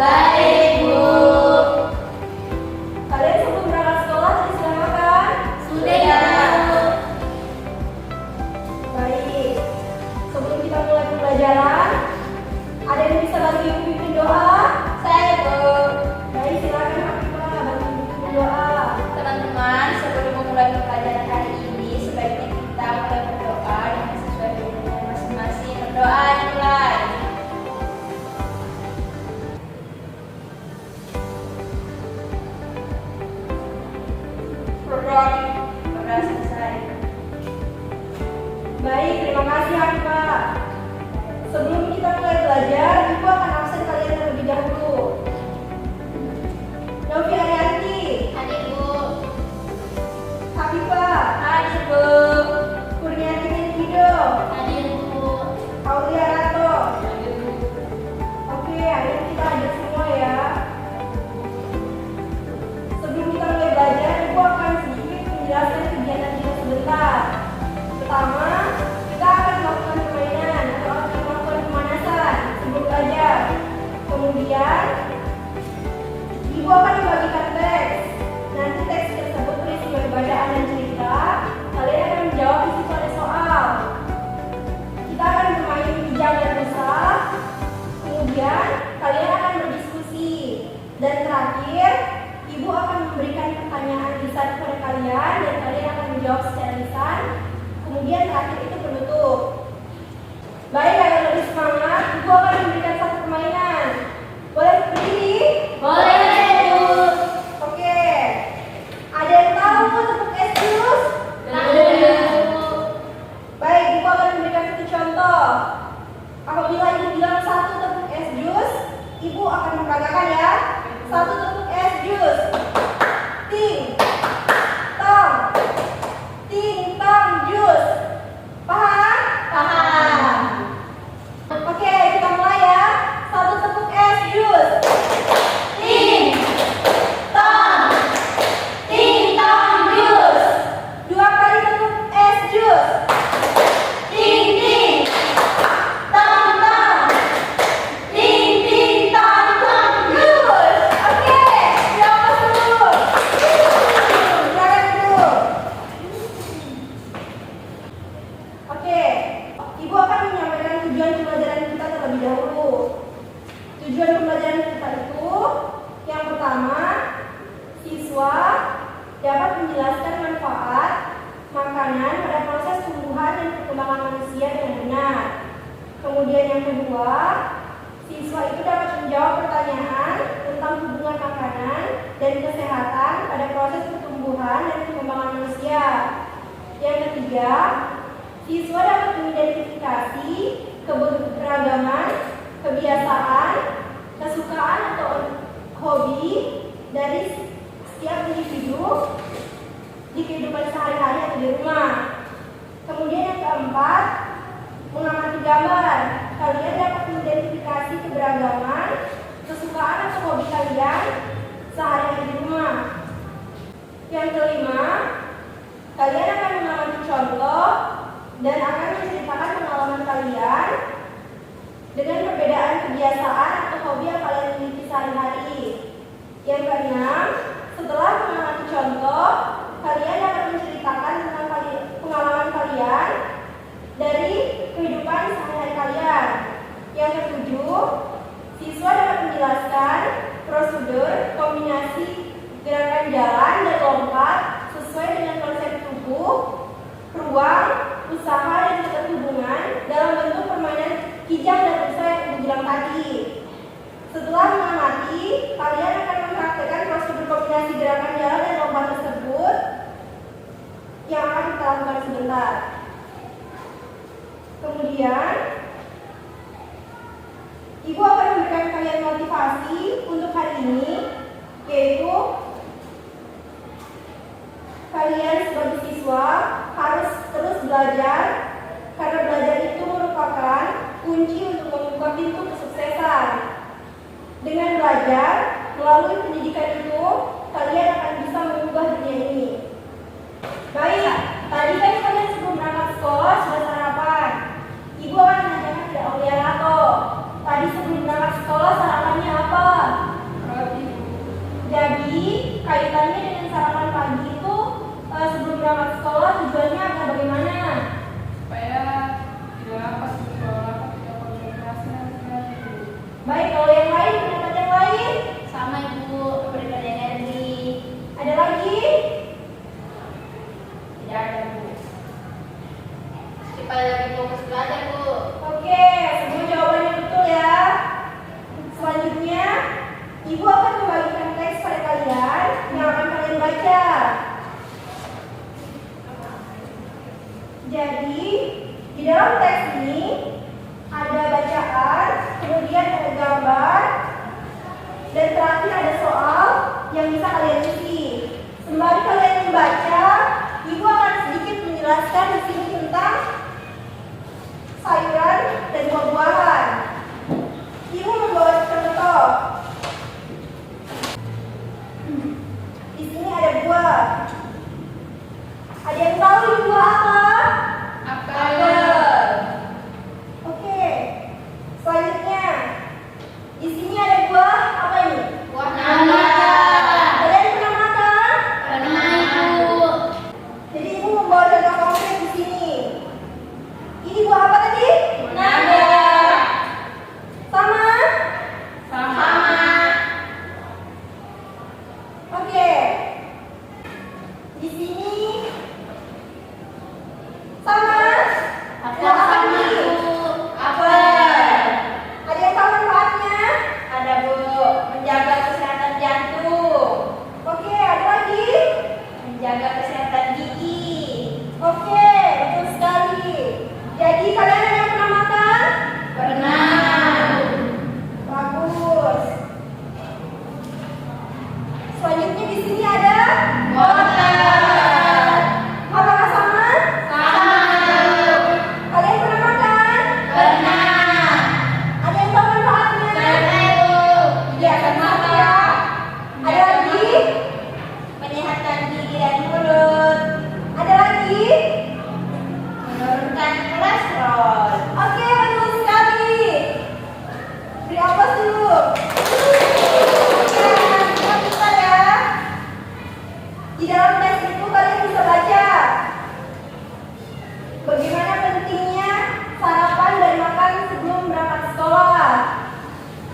Baik, Bu. Kalian sebelum berangkat sekolah sudah makan? Sudah ya, Bu. Baik. Sebelum kita mulai pembelajaran, ada yang bisa bantu ibu pimpin doa? Saya, Bu. Baik, silakan Hafifah bantu ibu pimpin doa. Teman-teman, sebelum memulai pembelajaran hari ini, sebaiknya kita mulai berdoa dengan sesuai dengan masing-masing. Berdoa dimulai. Berdoa selesai. Baik, terima kasih Hafifah. Sebelum kita mulai belajar, ibu akan absen kalian terlebih dahulu. Novi Arianti, Hadir, Bu. Hafifah, Hadir, Bu. Kurniati Nitido, Hadir, Bu. Aulia Rato. Hadir, Bu. Oke, hari ini kita hadir semua ya. Sebelum kita mulai belajar, ibu akan sedikit menjelaskan kegiatan kita sebentar. Pertama, kita akan melakukan permainan atau akan melakukan pemanasan sebelum belajar. Kemudian, ibu akan membagikan teks. Nanti teks tersebut berisi bacaan dan cerita. Kalian akan menjawab isi pada soal. Kita akan bermain pijak dan rusak. Kemudian, kalian akan berdiskusi. Dan terakhir, ibu akan memberikan pertanyaan lisan kepada kalian dan kalian akan menjawab secara lisan. Kemudian terakhir itu penutup. Baik, agar lebih semangat, ibu akan memberikan satu permainan. Boleh berdiri? Boleh, Bu. Oke. Ada yang tahu tepuk es jus? Ada, Bu. Baik, ibu akan memberikan satu contoh. Apabila ibu bilang satu tepuk es jus, ibu akan mengatakan ya. Satu tepuk es jus. Ting, tong, ting, tong, jus. Paham? Paham. Oke, kita mulai ya. Satu tepuk es jus. Ting, tong, ting, tong, jus. Dua kali tepuk es jus. Ting, ting, tong, tong. Ting, ting, tong, tong, jus. Oke, silakan dulu. Silakan dulu. Oke, ibu akan menyampaikan tujuan pembelajaran kita terlebih dahulu. Tujuan pembelajaran kita itu yang pertama, siswa dapat menjelaskan manfaat makanan pada proses tumbuhan dan perkembangan manusia dengan benar. Kemudian yang kedua, siswa itu dapat menjawab pertanyaan tentang hubungan makanan dan kesehatan pada proses pertumbuhan dan perkembangan manusia. Yang ketiga, siswa dapat mengidentifikasi keberagaman, kebiasaan, kesukaan atau hobi dari setiap individu di kehidupan sehari-hari atau di rumah. Kemudian yang keempat, mengamati gambar. Kalian dapat mengidentifikasi keberagaman, kesukaan atau hobi kalian sehari-hari di rumah. Yang kelima, kalian akan mengamati contoh dan akan menceritakan pengalaman kalian dengan perbedaan kebiasaan atau hobi yang kalian miliki sehari-hari. Yang keenam, setelah mengamati contoh, kalian dapat menceritakan tentang pengalaman kalian dari kehidupan sehari-hari kalian. Yang ketujuh, siswa dapat menjelaskan prosedur kombinasi gerakan jalan dan lompat sesuai dengan konsep tubuh, ruang, usaha dan keterhubungan dalam bentuk permainan kijang dan rusa yang ibu bilang tadi. Setelah mengamati, kalian akan mempraktekkan prosedur kombinasi gerakan jalan dan lompat tersebut yang akan kita lakukan sebentar. Kemudian, ibu akan memberikan kalian motivasi untuk hari ini, yaitu kalian sebagai siswa harus terus belajar karena belajar itu merupakan kunci untuk membuka pintu kesuksesan. Dengan belajar melalui pendidikan itu, kalian akan bisa mengubah dunia ini. Baik, tadi kan kalian sebelum berangkat sekolah sudah sarapan. Ibu akan menanyakan ke Aulia Rato. Tadi sebelum berangkat sekolah sarapannya apa? Baik, kalau yang lain, pendapat yang lain? Sama Ibu, memberikan energi. Ada lagi? Tidak ada Bu. Supaya lebih fokus belajar Bu. Oke, semua jawabannya betul ya. Selanjutnya, Ibu akan membagikan teks pada kalian yang akan kalian baca. Jadi, di dalam teks ini ada bacaan, kemudian ada gambar, dan terakhir ada soal yang bisa kalian isi. Sembari kalian membaca, Ibu akan sedikit menjelaskan di sini tentang sayuran dan buah-buahan. Ibu membawa contoh. Di sini ada buah. Ada yang tahu ini buah apa? Apel. Oke. Selanjutnya, di sini ada buah apa ini? Buah naga. Kalian pernah makan? Pernah Ibu. Jadi Ibu membawa contoh konkret di sini. Ini buah apa tadi? Naga. Sama? Sama. Oke. Di sini sama? Apel Buah apa sama ini? Bu. Apel. Ada yang tahu manfaatnya? Ada Bu, menjaga kesehatan jantung, Oke, ada lagi? menjaga kesehatan gigi. Oke, betul sekali. Jadi kalian ada yang pernah makan? Pernah. Bagus. Selanjutnya di sini ada Wortel. apakah sama? Sama. Kalian pernah makan? Pernah. Ada yang tahu manfaatnya? Pernah Bu. Ya, sama ya. Ada lagi? Menyehatkan gigi dan mulut, Ada lagi? menurunkan kolesterol. Oke, betul sekali. Beri aplaus dulu. Ya, kita ya. Di dalam tes itu kalian bisa baca bagaimana pentingnya sarapan dan makan sebelum berangkat sekolah.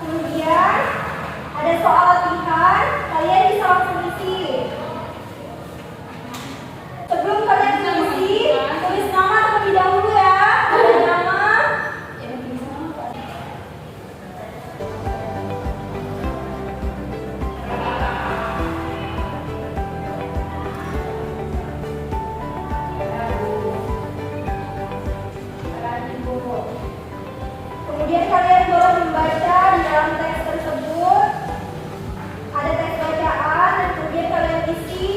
Kemudian ada soal latihan, kalian bisa langsung isi. Sebelum kalian mengisi, tulis nama terlebih dahulu ya. Ada nama, kemudian kalian boleh membaca di dalam teks tersebut. Ada teks bacaan dan kemudian kalian isi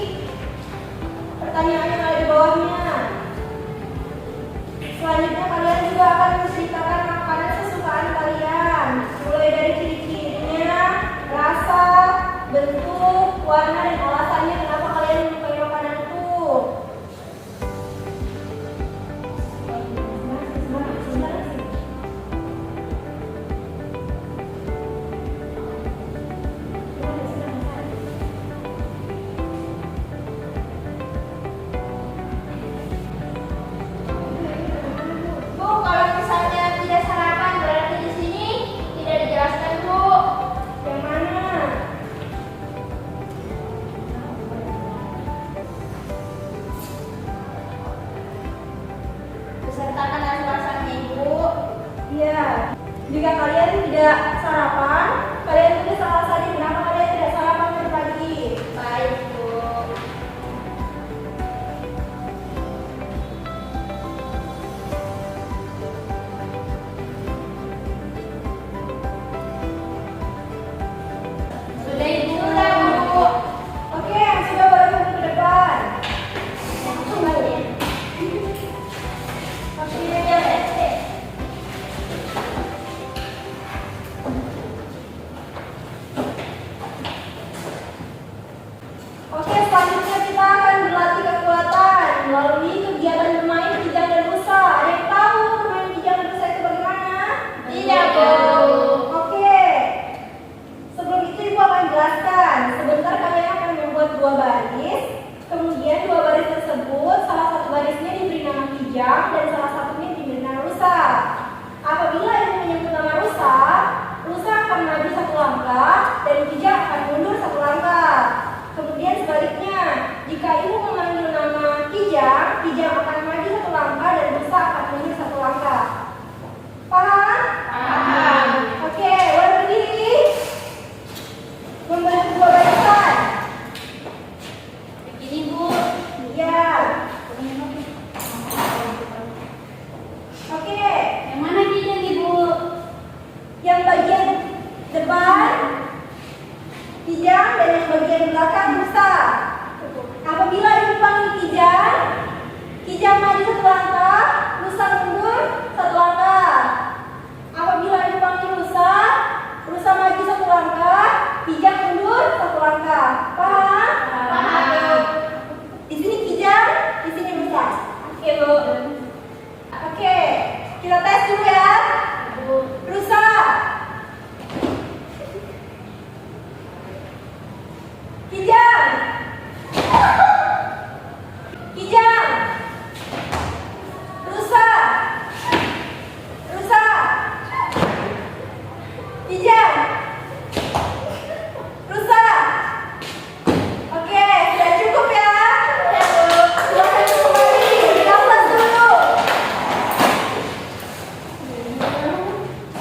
pertanyaan yang ada di bawahnya. Selanjutnya kalian juga akan menceritakan makanan kesukaan kalian, mulai dari ciri-cirinya, rasa, bentuk, warna, dan alasannya kenapa kalian menyukai makanan itu. Bu, kalau misalnya tidak sarapan berarti di sini tidak dijelaskan Bu. Yang mana? Besertakan alasannya Ibu. Iya. Jika kalian tidak sarapan, kalian tulis alasannya kenapa kalian tidak sarapan tadi pagi. Baik Bu. Sudah Ibu. Sudah Bu. Oke, yang sudah boleh maju ke depan. Oke, ya, ya. bagian belakang rusa. Apabila ibu panggil Kijang, Kijang maju 1 langkah, rusa mundur 1 langkah. Apabila ibu panggil rusa, rusa maju 1 langkah, Kijang mundur 1 langkah. Paham? Paham. Di sini Kijang, di sini rusa. Oke, Bu. Oke, kita tes dulu ya. Rusa. Kijang. Kijang. Rusa. Rusa. Kijang. Rusa. Oke, sudah cukup ya. Ya, Bu. Silakan kembali. Kita ulas dulu.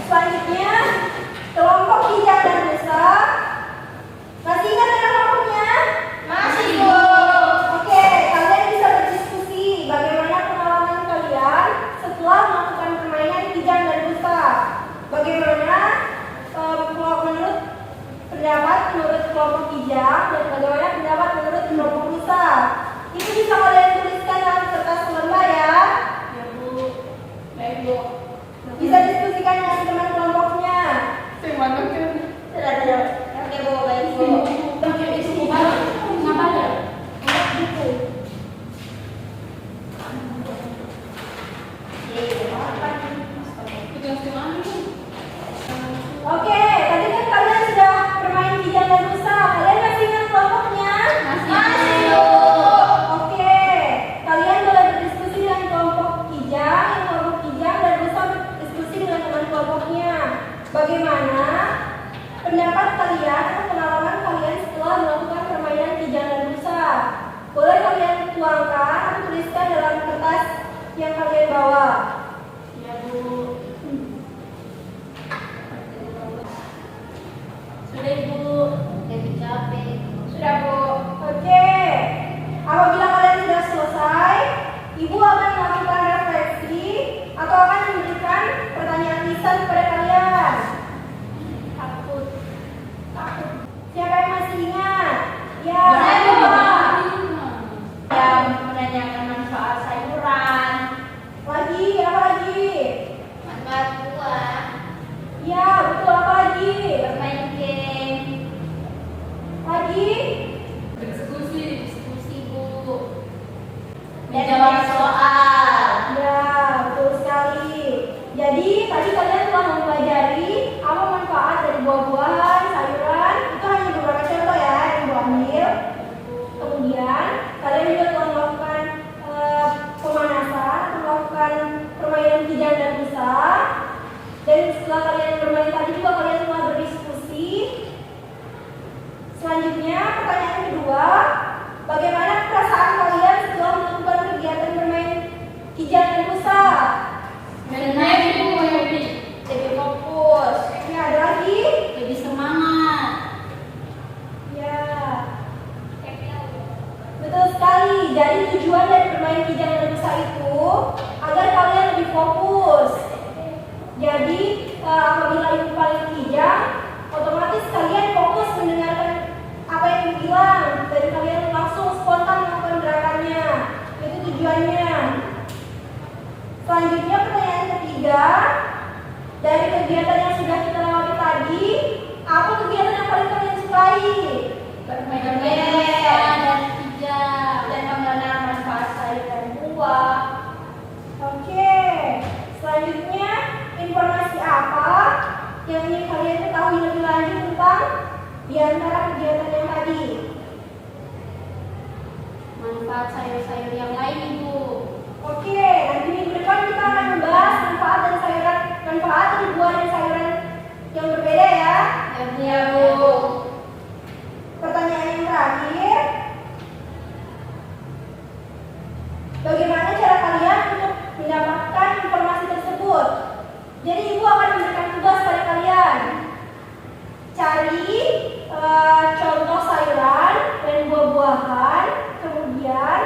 Selanjutnya, kelompok Kijang dan rusa. Masih ingat dengan kelompoknya? Masih, Bu. Oke, kalian bisa berdiskusi bagaimana pengalaman kalian setelah melakukan permainan Kijang dan rusa. Bagaimana menurut pendapat menurut kelompok Kijang dan bagaimana pendapat menurut kelompok rusa. Itu bisa kalian tuliskan dalam kertas selembar ya. Ya, Bu. Baik, Bu. Bisa diskusikan dengan teman kelompoknya. Sudah. Oke, Bu. Baik, Bu. Oke, tadi kan kalian sudah bermain Kijang dan rusa. Kalian masih ingat kelompoknya? Masih, Bu. Oke, kalian boleh berdiskusi dengan kelompok Kijang, kelompok Kijang dan rusa berdiskusi dengan teman kelompoknya. Bagaimana pendapat kalian atau pengalaman kalian setelah melakukan permainan Kijang dan rusa? Boleh kalian tuangkan atau tuliskan dalam kertas yang kalian bawa. Ya, Bu. Sudah, Ibu. Jadi capek. Sudah, Bu. Oke, apabila kalian sudah selesai, Ibu akan melakukan refleksi atau akan memberikan pertanyaan lisan kepada kalian. Takut. Siapa yang masih ingat? Ya, Saya, Bu. apa? Yang menanyakan manfaat sayuran, Lagi, apa lagi? manfaat buah, Ya, betul, apa lagi? bermain game, Lagi? diskusi, Bu. Menjawab soal. Ya, betul sekali. Jadi, tadi kalian telah mempelajari apa manfaat dari buah-buahan, sayuran. Itu hanya beberapa contoh ya yang Ibu ambil. Kemudian, kalian juga telah melakukan pemanasan atau melakukan permainan Kijang dan rusa. Dan setelah kalian bermain tadi juga kalian telah berdiskusi. Selanjutnya, pertanyaan kedua, bagaimana perasaan kalian setelah melakukan kegiatan bermain Kijang dan rusa? Senang, Bu. Lebih fokus, Ya, ada lagi? lebih semangat. Ya, betul sekali. Jadi tujuan dari bermain Kijang dan rusa itu agar kalian lebih fokus. Jadi apabila ibu paling Kijang, otomatis kalian fokus mendengarkan apa yang ibu bilang dan kalian langsung spontan melakukan gerakannya. Itu tujuannya. Selanjutnya pertanyaan ketiga, dari kegiatan yang sudah kita lewati tadi, apa kegiatan yang paling kalian sukai? Bermain game dan Kijang dan mengenal manfaat sayur dan buah. Oke, selanjutnya informasi apa yang ingin kalian ketahui lebih lanjut tentang di antara kegiatan yang tadi? Manfaat sayur-sayur yang lain, Ibu. Oke, nanti minggu depan kita akan membahas manfaat dan sayuran, manfaat dari buah dan sayuran yang berbeda ya. Ya, Bu. Pertanyaan yang terakhir, bagaimana cara kalian untuk mendapatkan informasi tersebut? Jadi ibu akan memberikan tugas pada kalian. Cari contoh sayuran dan buah-buahan, kemudian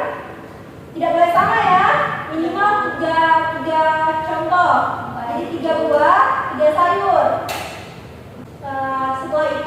tidak boleh sama ya, minimal tiga contoh. Jadi 3 buah, 3 sayur. Setelah itu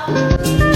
Allah.